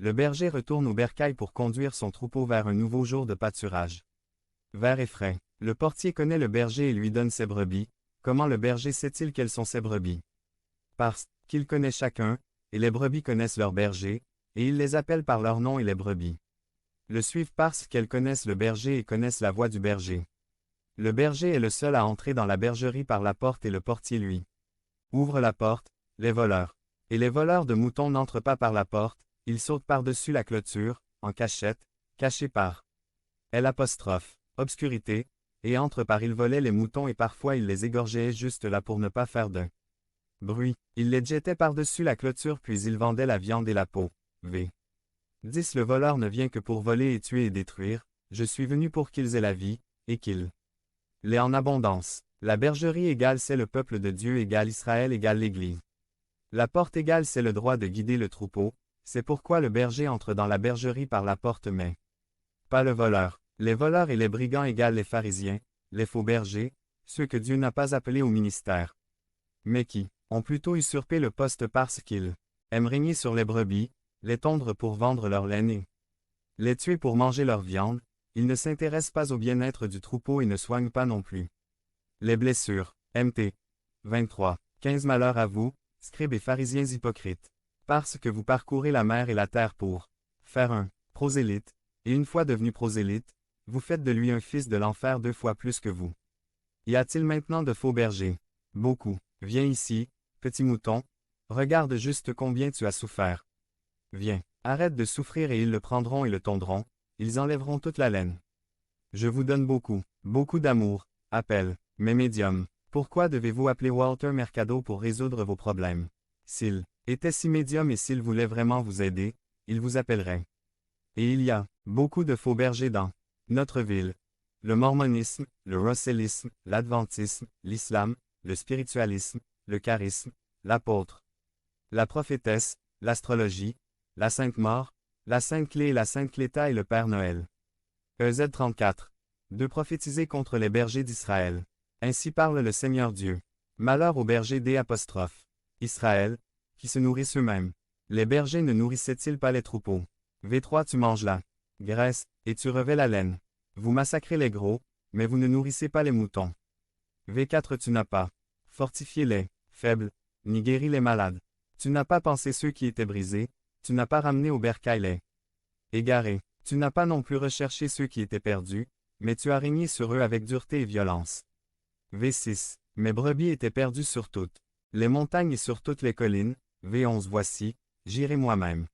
Le berger retourne au bercail pour conduire son troupeau vers un nouveau jour de pâturage. Vert et frais. Le portier connaît le berger et lui donne ses brebis. Comment le berger sait-il quelles sont ses brebis? Parce qu'il connaît chacun, et les brebis connaissent leur berger, et il les appelle par leur nom et les brebis le suivent parce qu'elles connaissent le berger et connaissent la voix du berger. Le berger est le seul à entrer dans la bergerie par la porte et le portier lui ouvre la porte, les voleurs. Et les voleurs de moutons n'entrent pas par la porte, ils sautent par-dessus la clôture, en cachette, cachés par obscurité, et entrent par ils volaient les moutons et parfois ils les égorgeaient juste là pour ne pas faire de bruit. Ils les jetaient par-dessus la clôture puis ils vendaient la viande et la peau. V. 10. Le voleur ne vient que pour voler et tuer et détruire, je suis venu pour qu'ils aient la vie, et qu'ils l'aient en abondance. La bergerie égale c'est le peuple de Dieu égale Israël égale l'Église. La porte égale c'est le droit de guider le troupeau, c'est pourquoi le berger entre dans la bergerie par la porte mais pas le voleur. Les voleurs et les brigands égale les pharisiens, les faux bergers, ceux que Dieu n'a pas appelés au ministère, mais qui ont plutôt usurpé le poste parce qu'ils aiment régner sur les brebis, les tondre pour vendre leur laine et les tuer pour manger leur viande, ils ne s'intéressent pas au bien-être du troupeau et ne soignent pas non plus les blessures. Mt. 23. 15. Malheur à vous, scribes et pharisiens hypocrites, parce que vous parcourez la mer et la terre pour faire un prosélyte, et une fois devenu prosélyte, vous faites de lui un fils de l'enfer 2 fois plus que vous. Y a-t-il maintenant de faux bergers? Beaucoup. Viens ici, petit mouton, regarde juste combien tu as souffert. Viens, arrête de souffrir et ils le prendront et le tondront, ils enlèveront toute la laine. Je vous donne beaucoup, beaucoup d'amour, appel, mais médium. Pourquoi devez-vous appeler Walter Mercado pour résoudre vos problèmes? S'il était si médium et s'il voulait vraiment vous aider, il vous appellerait. Et il y a beaucoup de faux bergers dans notre ville. Le mormonisme, le russellisme, l'adventisme, l'islam, le spiritualisme, le charisme, l'apôtre, la prophétesse, l'astrologie, la Sainte Mort, la Sainte Clé et la Sainte Cléta et le Père Noël. EZ 34. 2. Prophétiser contre les bergers d'Israël. Ainsi parle le Seigneur Dieu. Malheur aux bergers d'. Israël, qui se nourrissent eux-mêmes. Les bergers ne nourrissaient-ils pas les troupeaux? V3. Tu manges la graisse, et tu revais la laine. Vous massacrez les gros, mais vous ne nourrissez pas les moutons. V4. Tu n'as pas fortifié les faibles, ni guéri les malades. Tu n'as pas pansé ceux qui étaient brisés, tu n'as pas ramené au bercail les égarés. Tu n'as pas non plus recherché ceux qui étaient perdus, mais tu as régné sur eux avec dureté et violence. V6. Mes brebis étaient perdues sur toutes les montagnes et sur toutes les collines. V11. Voici, j'irai moi-même.